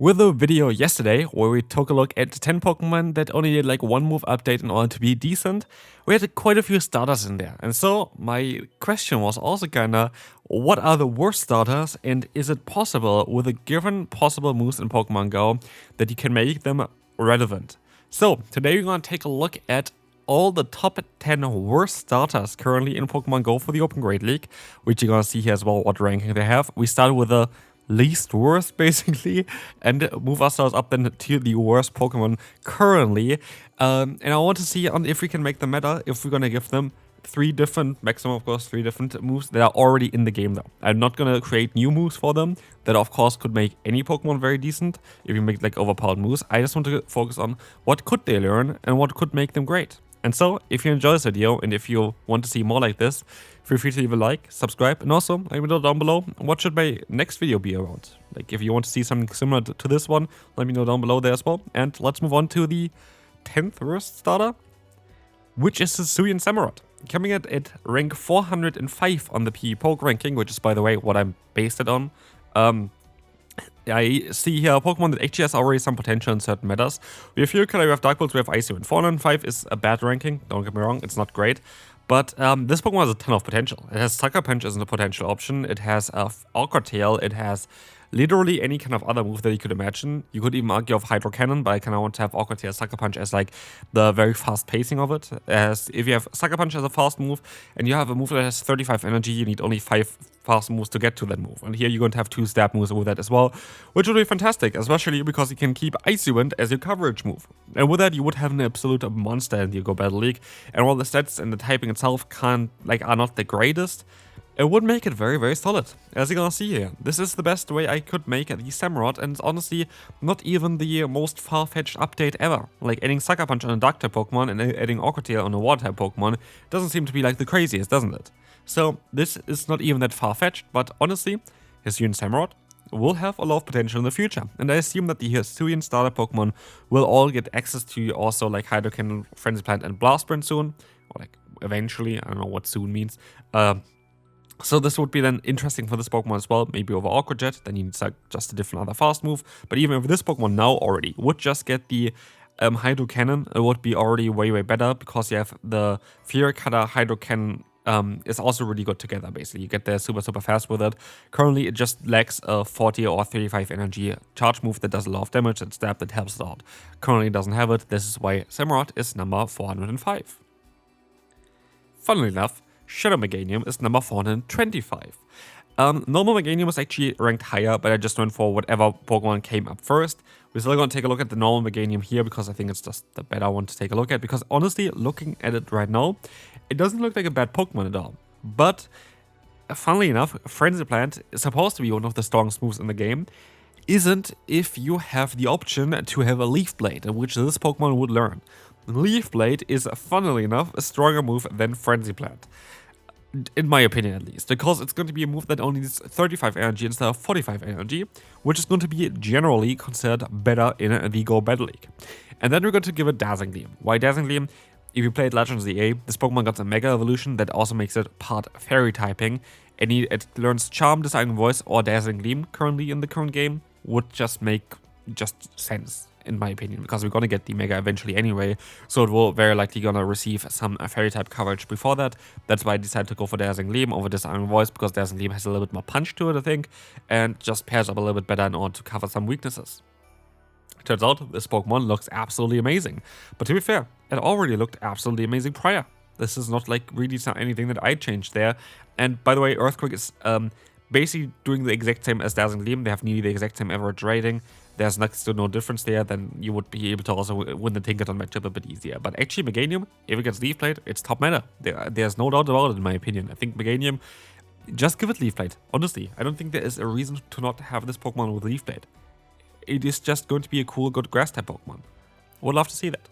With a video yesterday where we took a look at 10 Pokemon that only did like one move update in order to be decent, we had quite a few starters in there. And so my question was also kinda, what are the worst starters and is it possible with a given possible moves in Pokemon Go that you can make them relevant? So today we're gonna take a look at all the top 10 worst starters currently in Pokemon Go for the Open Great League, which you're gonna see here as well what ranking they have. We start with the least worst basically and move ourselves up then to the worst Pokemon currently, and I want to see if we can make them meta, if we're gonna give them maximum of course 3 different moves that are already in the game though. I'm not gonna create new moves for them that of course could make any Pokemon very decent if you make like overpowered moves. I just want to focus on what could they learn and what could make them great. And so, if you enjoy this video and if you want to see more like this, feel free to leave a like, subscribe, and also let me know down below what should my next video be around. Like if you want to see something similar to this one, let me know down below there as well. And let's move on to the 10th worst starter, which is Hisuian Samurott. Coming at rank 405 on the PE Poke ranking, which is by the way what I'm based it on. I see here a Pokemon that actually has already some potential in certain metas. We have Fuel-Color, we have Dark Pulse, we have Hisuian. 405 is a bad ranking, don't get me wrong, it's not great. But this Pokemon has a ton of potential. It has Sucker Punch as a potential option, it has Awkward Tail, it has literally any kind of other move that you could imagine. You could even argue of Hydro Cannon, but I kind of want to have Awkward Tail Sucker Punch as like the very fast pacing of it. As if you have Sucker Punch as a fast move and you have a move that has 35 energy, you need only 5 fast moves to get to that move. And here you're going to have 2 stab moves with that as well, which would be fantastic, especially because you can keep Icy Wind as your coverage move. And with that, you would have an absolute monster in the GO Battle League. And while the stats and the typing itself are not the greatest, it would make it very, very solid. As you're gonna see here, this is the best way I could make the Samurott, and it's honestly not even the most far-fetched update ever. Like adding Sucker Punch on a Dark-type Pokemon and adding Awkward Tail on a Water-type Pokemon doesn't seem to be like the craziest, doesn't it? So this is not even that far-fetched, but honestly, Hisuian Samurott will have a lot of potential in the future. And I assume that the Hisuian starter Pokemon will all get access to also like Hydro Cannon, Frenzy Plant, and Blast Burn soon. Or like eventually, I don't know what soon means. So this would be then interesting for this Pokemon as well, maybe over Awkward Jet, then you need just a different other fast move. But even if this Pokemon now already would just get the Hydro Cannon, it would be already way, way better because you have the Fury-Cutter Hydro Cannon is also really good together basically. You get there super, super fast with it. Currently it just lacks a 40 or 35 energy charge move that does a lot of damage and stab that helps it out. Currently it doesn't have it, this is why Samurott is number 405. Funnily enough, Shadow Meganium is number 425. Normal Meganium is actually ranked higher, but I just went for whatever Pokemon came up first. We're still going to take a look at the normal Meganium here because I think it's just the better one to take a look at. Because honestly, looking at it right now, it doesn't look like a bad Pokemon at all. But funnily enough, Frenzy Plant is supposed to be one of the strongest moves in the game. Isn't if you have the option to have a Leaf Blade, which this Pokemon would learn. Leaf Blade is, funnily enough, a stronger move than Frenzy Plant. In my opinion at least, because it's going to be a move that only needs 35 energy instead of 45 energy, which is going to be generally considered better in the GO Battle League. And then we're going to give it Dazzling Gleam. Why Dazzling Gleam? If you played Legends EA, this Pokemon got a Mega Evolution that also makes it part Fairy typing, and it learns Charm, Disarming Voice, or Dazzling Gleam currently in the current game, would just make sense. In my opinion, because we're gonna get the Mega eventually anyway, so it will very likely gonna receive some Fairy type coverage before that. That's why I decided to go for Dazzling Gleam over Disarming Voice, because Dazzling Gleam has a little bit more punch to it, I think, and just pairs up a little bit better in order to cover some weaknesses. Turns out, this Pokemon looks absolutely amazing. But to be fair, it already looked absolutely amazing prior. This is not like really anything that I changed there. And by the way, Earthquake is basically doing the exact same as Dazzling Gleam. They have nearly the exact same average rating. There's next to no difference there, then you would be able to also win the Tinkaton matchup a bit easier. But actually Meganium, if it gets Leaf Blade, it's top meta. There's no doubt about it in my opinion. I think Meganium, just give it Leaf Blade. Honestly, I don't think there is a reason to not have this Pokemon with Leaf Blade. It is just going to be a cool, good grass type Pokemon. Would love to see that.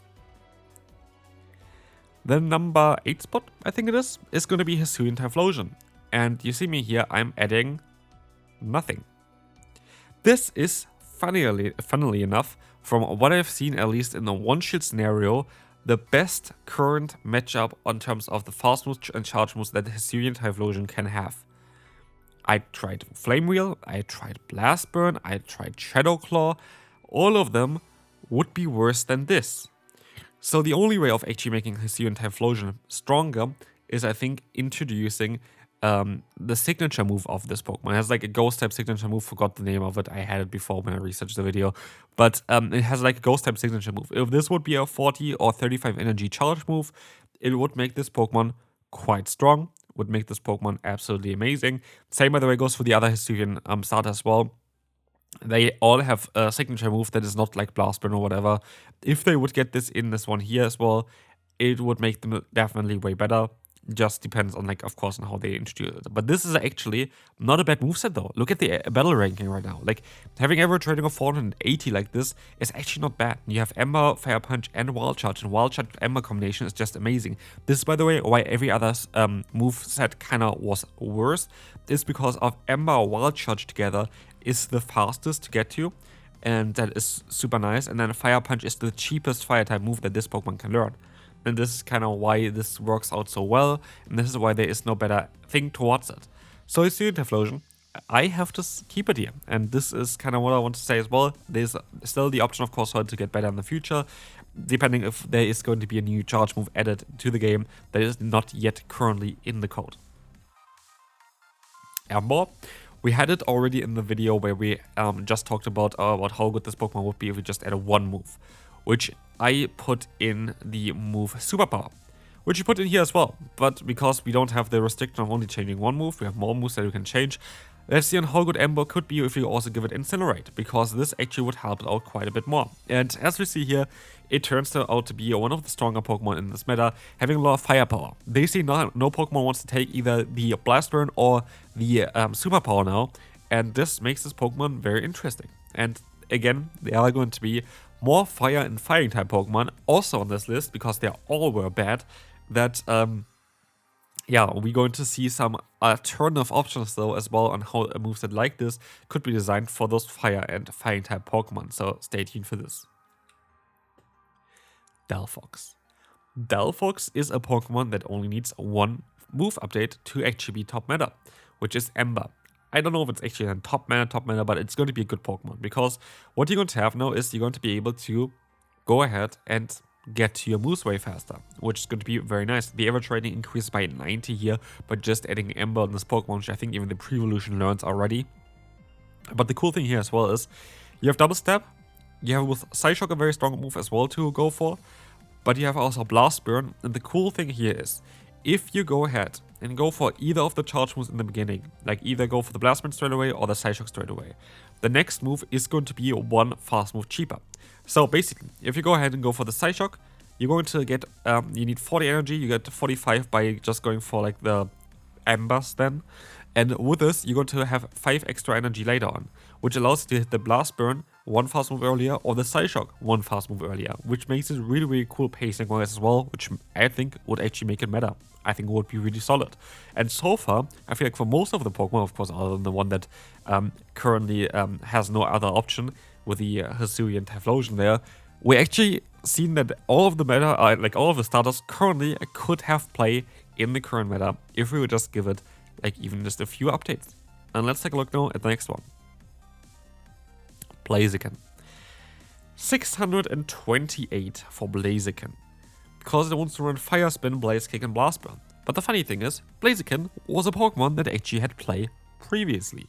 The number 8 spot, I think it is going to be Hisuian Typhlosion. And you see me here, I'm adding nothing. This is funnily enough, from what I've seen at least in the one-shot scenario, the best current matchup on terms of the fast moves and charge moves that Hisuian Typhlosion can have. I tried Flame Wheel, I tried Blast Burn, I tried Shadow Claw. All of them would be worse than this. So the only way of actually making Hisuian Typhlosion stronger is, I think, introducing the signature move of this Pokemon. It has like a ghost type signature move, forgot the name of it, I had it before when I researched the video, but it has like a ghost type signature move. If this would be a 40 or 35 energy charge move, it would make this Pokemon quite strong, would make this Pokemon absolutely amazing. Same, by the way, goes for the other Hisuian starter as well. They all have a signature move that is not like Blast Burn or whatever. If they would get this in this one here as well, it would make them definitely way better. Just depends on, like, of course, on how they introduce it. But this is actually not a bad moveset though. Look at the battle ranking right now. Like, having average rating of 480 like this is actually not bad. You have Ember, Fire Punch, and Wild Charge. And Wild Charge Ember combination is just amazing. This is, by the way, why every other moveset kind of was worse. Is because of Ember Wild Charge together is the fastest to get to. And that is super nice. And then Fire Punch is the cheapest fire type move that this Pokemon can learn. And this is kind of why this works out so well, and this is why there is no better thing towards it. So Hisuian Typhlosion, I have to keep it here, and this is kind of what I want to say as well. There's still the option, of course, for it to get better in the future, depending if there is going to be a new charge move added to the game that is not yet currently in the code. Emboar. We had it already in the video where we just talked about how good this Pokemon would be if we just added one move, which I put in the move Superpower, which you put in here as well. But because we don't have the restriction of only changing one move, we have more moves that we can change. Let's see on how good Emboar could be if we also give it Incinerate, because this actually would help it out quite a bit more. And as we see here, it turns out to be one of the stronger Pokemon in this meta, having a lot of firepower. They say no Pokemon wants to take either the Blast Burn or the Superpower now, and this makes this Pokemon very interesting. And again, they are going to be more fire and fighting type Pokemon also on this list, because they all were bad. That yeah, we're going to see some alternative options though as well on how a moveset like this could be designed for those fire and fighting type Pokemon. So stay tuned for this. Delphox. Delphox is a Pokemon that only needs one move update to actually be top meta, which is Ember. I don't know if it's actually a top meta, but it's going to be a good Pokemon, because what you're going to have now is you're going to be able to go ahead and get to your moves way faster, which is going to be very nice. The average rating increased by 90 here, but just adding Ember in this Pokemon, which I think even the pre-evolution learns already. But the cool thing here as well is you have Double Step, you have with Psyshock a very strong move as well to go for, but you have also Blast Burn, and the cool thing here is if you go ahead and go for either of the charge moves in the beginning, like either go for the Blast Burn straight away or the Psyshock straight away, the next move is going to be one fast move cheaper. So basically, if you go ahead and go for the Psyshock, you're going to get, you need 40 energy, you get 45 by just going for like the Embers then. And with this, you're going to have 5 extra energy later on, which allows you to hit the Blast Burn one fast move earlier or the Psyshock one fast move earlier, which makes it really, really cool pacing-wise as well, which I think would actually make it meta. I think it would be really solid. And so far, I feel like for most of the Pokemon, of course, other than the one that currently has no other option with the Hisuian Typhlosion there, we actually seen that all of the meta, like all of the starters currently could have play in the current meta if we would just give it like even just a few updates. And let's take a look now at the next one. Blaziken. 628 for Blaziken, because it wants to run Fire Spin, Blaze Kick, and Blast Burn. But the funny thing is, Blaziken was a Pokemon that actually had play previously.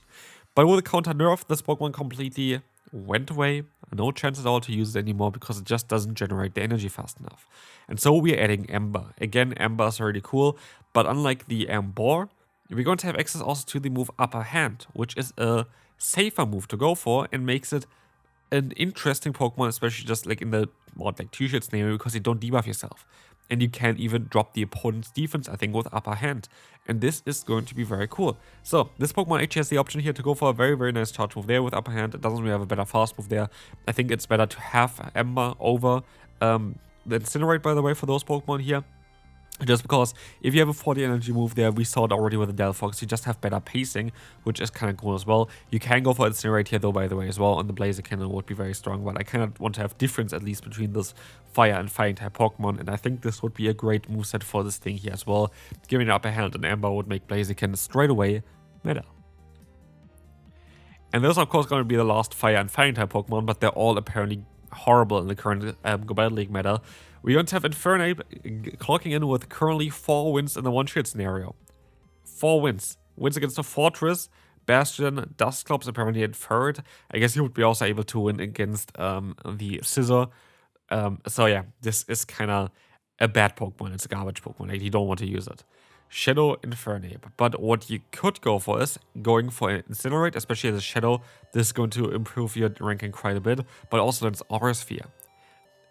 But with the counter nerf, this Pokemon completely went away. No chance at all to use it anymore because it just doesn't generate the energy fast enough. And so we're adding Ember. Again, Ember is really cool, but unlike the Emboar, we're going to have access also to the move Upper Hand, which is a safer move to go for and makes it an interesting Pokemon, especially just like in the mod like Two-Shade scenario, because you don't debuff yourself. And you can even drop the opponent's defense, I think, with Upper Hand. And this is going to be very cool. So this Pokemon actually has the option here to go for a very, very nice charge move there with Upper Hand. It doesn't really have a better fast move there. I think it's better to have Ember over the Incinerate, by the way, for those Pokemon here. Just because if you have a 40 energy move there, we saw it already with the Delphox, you just have better pacing, which is kind of cool as well. You can go for Incinerate here though, by the way, as well, on the Blaziken, and would be very strong, but I kind of want to have difference at least between this fire and fighting type Pokemon, and I think this would be a great moveset for this thing here as well. Giving an Upper Hand and Ember would make Blaziken straight away meta. And those are of course going to be the last fire and fighting type Pokemon, but they're all apparently horrible in the current Go Battle League meta. We're going to have Infernape clocking in with currently 4 wins in the one-shot scenario. 4 wins. Wins against the Fortress, Bastion, Dusclops apparently in third. I guess he would be also able to win against the Scissor. So yeah, this is kind of a bad Pokemon. It's a garbage Pokemon. Like, you don't want to use it. Shadow Infernape. But what you could go for is going for an Incinerate, especially as a Shadow. This is going to improve your ranking quite a bit, but also it's Aura Sphere.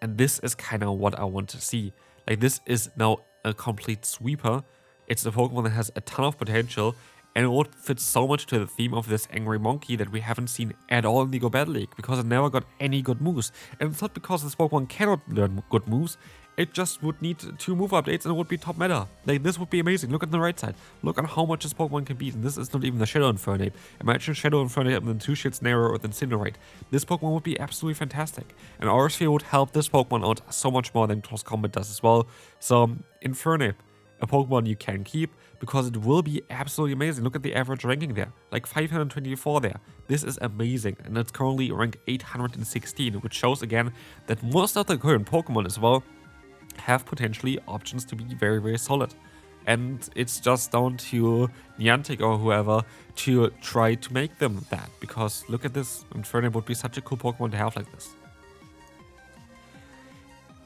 And this is kind of what I want to see. Like, this is now a complete sweeper. It's a Pokemon that has a ton of potential, and it would fit so much to the theme of this angry monkey that we haven't seen at all in the Go Battle League, because it never got any good moves. And it's not because this Pokemon cannot learn good moves, it just would need 2 move updates and it would be top meta. Like, this would be amazing. Look at the right side. Look at how much this Pokemon can beat. And this is not even the Shadow Infernape. Imagine Shadow Infernape and then 2 shits narrower with Incinerate. This Pokemon would be absolutely fantastic. And Aura Sphere would help this Pokemon out so much more than Close Combat does as well. So, Infernape, a Pokemon you can keep, because it will be absolutely amazing. Look at the average ranking there, like 524 there. This is amazing, and it's currently ranked 816, which shows again that most of the current Pokemon as well have potentially options to be very, very solid. And it's just down to Niantic or whoever to try to make them that, because look at this, Infernape would be such a cool Pokemon to have like this.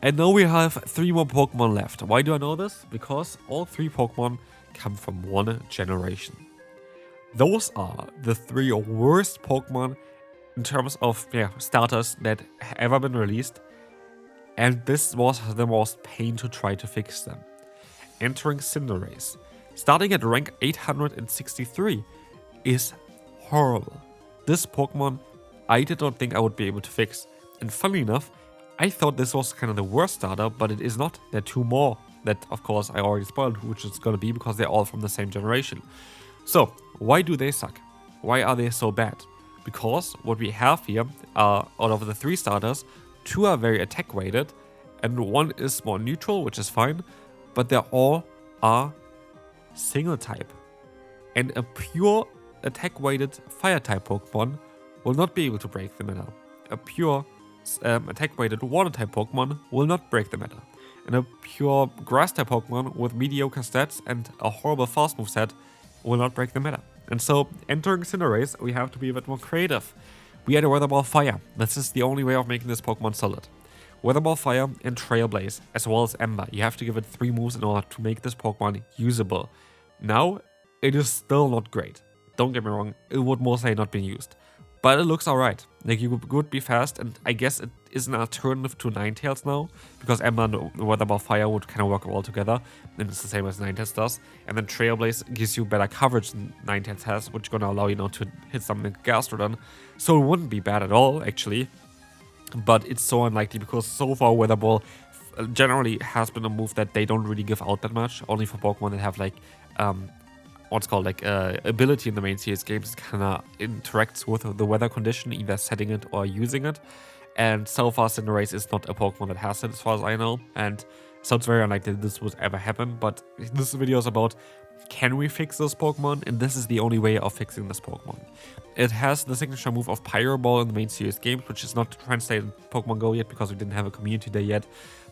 And now we have 3 more Pokemon left. Why do I know this? Because all 3 Pokemon come from one generation. Those are the 3 worst Pokemon in terms of starters that have ever been released. And this was the most pain to try to fix them. Entering Cinderace, starting at rank 863, is horrible. This Pokemon I did not think I would be able to fix. And funny enough, I thought this was kind of the worst starter, but it is not. There are 2 more that, of course, I already spoiled which it's going to be, because they're all from the same generation. So, why do they suck? Why are they so bad? Because what we have here are, out of the 3 starters, 2 are very attack weighted, and 1 is more neutral, which is fine, but they all are single type. And a pure attack weighted fire type Pokemon will not be able to break the meta. A pure attack weighted water type Pokemon will not break the meta. And a pure grass type Pokemon with mediocre stats and a horrible fast move set will not break the meta. And so, entering Cinderace, we have to be a bit more creative. We had a Weather Ball Fire. This is the only way of making this Pokemon solid. Weather Ball Fire and Trail Blaze, as well as Ember. You have to give it 3 moves in order to make this Pokemon usable. Now, it is still not great. Don't get me wrong, it would most likely not be used. But it looks alright. Like, you could be fast, and I guess it is an alternative to Ninetales now, because Ember and Weather Ball Fire would kind of work well together, and it's the same as Ninetales does. And then Trailblaze gives you better coverage than Ninetales has, which is gonna allow you now to hit something like Gastrodon. So it wouldn't be bad at all, actually. But it's so unlikely, because so far Weather Ball generally has been a move that they don't really give out that much, only for Pokemon that have like what's called like ability in the main series games. Kind of interacts with the weather condition, either setting it or using it. And so far Cinderace is not a Pokemon that has it, as far as I know, and so it's very unlikely that this would ever happen. But this video is about, can we fix this Pokemon? And this is the only way of fixing this Pokemon. It has the signature move of Pyro Ball in the main series games, which is not translated in Pokemon Go yet because we didn't have a community day yet.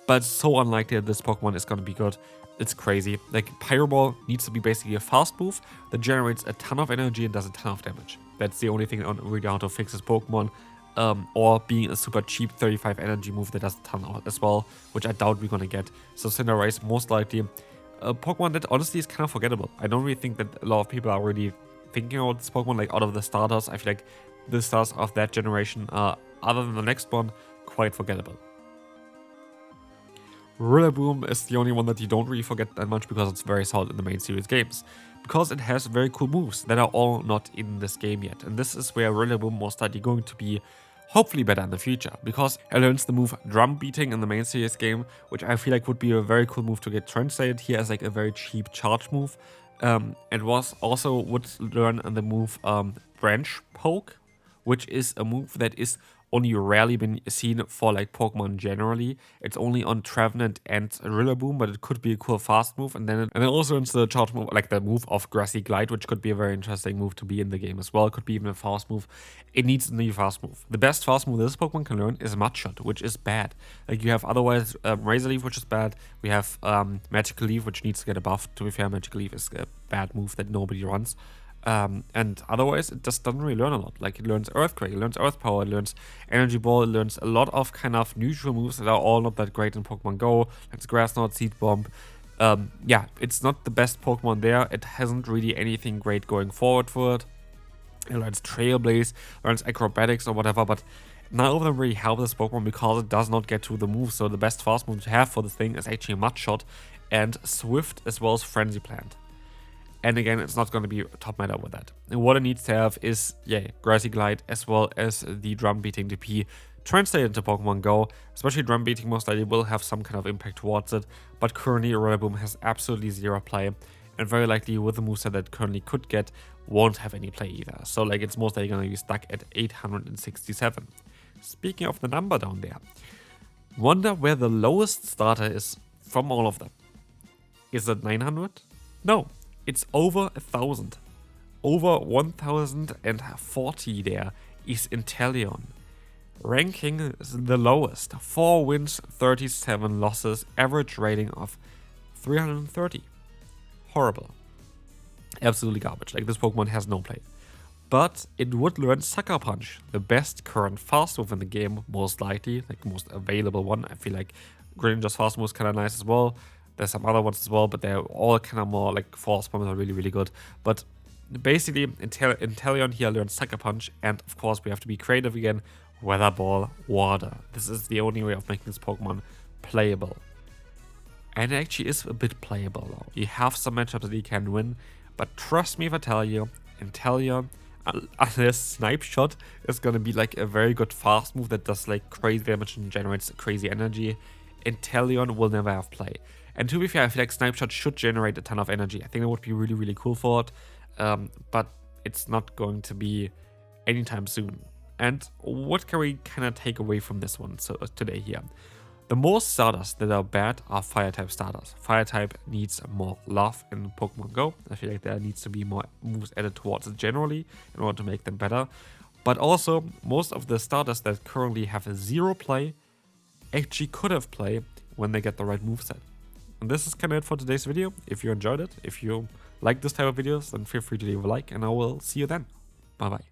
But it's so unlikely that this Pokemon is going to be good. It's crazy. Like, Pyro Ball needs to be basically a fast move that generates a ton of energy and does a ton of damage. That's the only thing on really how to fix this Pokemon. Or being a super cheap 35 energy move that does a ton as well, which I doubt we're gonna get. So Cinderace, most likely a Pokemon that honestly is kind of forgettable. I don't really think that a lot of people are really thinking about this Pokemon. Like, out of the starters, I feel like the stars of that generation are, other than the next one, quite forgettable. Rillaboom is the only one that you don't really forget that much, because it's very solid in the main series games. Because it has very cool moves that are all not in this game yet. And this is where Rillaboom most likely going to be hopefully better in the future, because it learns the move Drum Beating in the main series game, which I feel like would be a very cool move to get translated here as like a very cheap charge move. It was also would learn the move Branch Poke, which is a move that is only rarely been seen for like Pokemon generally. It's only on Trevenant and Rillaboom, but it could be a cool fast move. And then also into the charge move, like the move of Grassy Glide, which could be a very interesting move to be in the game as well. It could be even a fast move. It needs a new fast move. The best fast move this Pokemon can learn is Mudshot, which is bad. Like you have otherwise Razor Leaf, which is bad. We have Magical Leaf, which needs to get a buff. To be fair, Magical Leaf is a bad move that nobody runs. And otherwise, it just doesn't really learn a lot. Like, it learns Earthquake, it learns Earth Power, it learns Energy Ball, it learns a lot of kind of neutral moves that are all not that great in Pokemon Go. It's Grass Knot, Seed Bomb. Yeah, it's not the best Pokemon there. It hasn't really anything great going forward for it. It learns Trailblaze, learns Acrobatics or whatever, but none of them really help this Pokemon because it does not get to the move. So the best fast move to have for this thing is actually Mudshot and Swift as well as Frenzy Plant. And again, it's not going to be top meta with that. And what it needs to have is, yeah, Grassy Glide as well as the Drum Beating DP translated into Pokemon Go. Especially Drum Beating most likely will have some kind of impact towards it. But currently, Rillaboom has absolutely zero play. And very likely with the moveset that currently could get, won't have any play either. So like it's most likely going to be stuck at 867. Speaking of the number down there, wonder where the lowest starter is from all of them. Is it 900? No. It's over 1,000. Over 1,040 there is Inteleon. Ranking is the lowest. 4 wins, 37 losses, average rating of 330. Horrible. Absolutely garbage. Like, this Pokemon has no play. But it would learn Sucker Punch, the best current fast move in the game, most likely, like most available one. I feel like Greninja's fast move is kind of nice as well. There's some other ones as well, but they're all kind of more like Force Bombs are really, really good. But basically, Inteleon here learns Sucker Punch, and of course, we have to be creative again. Weather Ball, Water. This is the only way of making this Pokemon playable. And it actually is a bit playable though. You have some matchups that you can win, but trust me if I tell you, Inteleon, unless Snipe Shot is gonna be like a very good fast move that does like crazy damage and generates crazy energy, Inteleon will never have play. And to be fair, I feel like Snipe Shot should generate a ton of energy. I think it would be really, really cool for it, but it's not going to be anytime soon. And what can we kind of take away from this one today here? The most starters that are bad are Fire-type starters. Fire-type needs more love in Pokemon Go. I feel like there needs to be more moves added towards it generally in order to make them better. But also, most of the starters that currently have a zero play actually could have play when they get the right moveset. And this is kind of it for today's video. If you enjoyed it, if you like this type of videos, then feel free to leave a like, and I will see you then. Bye bye.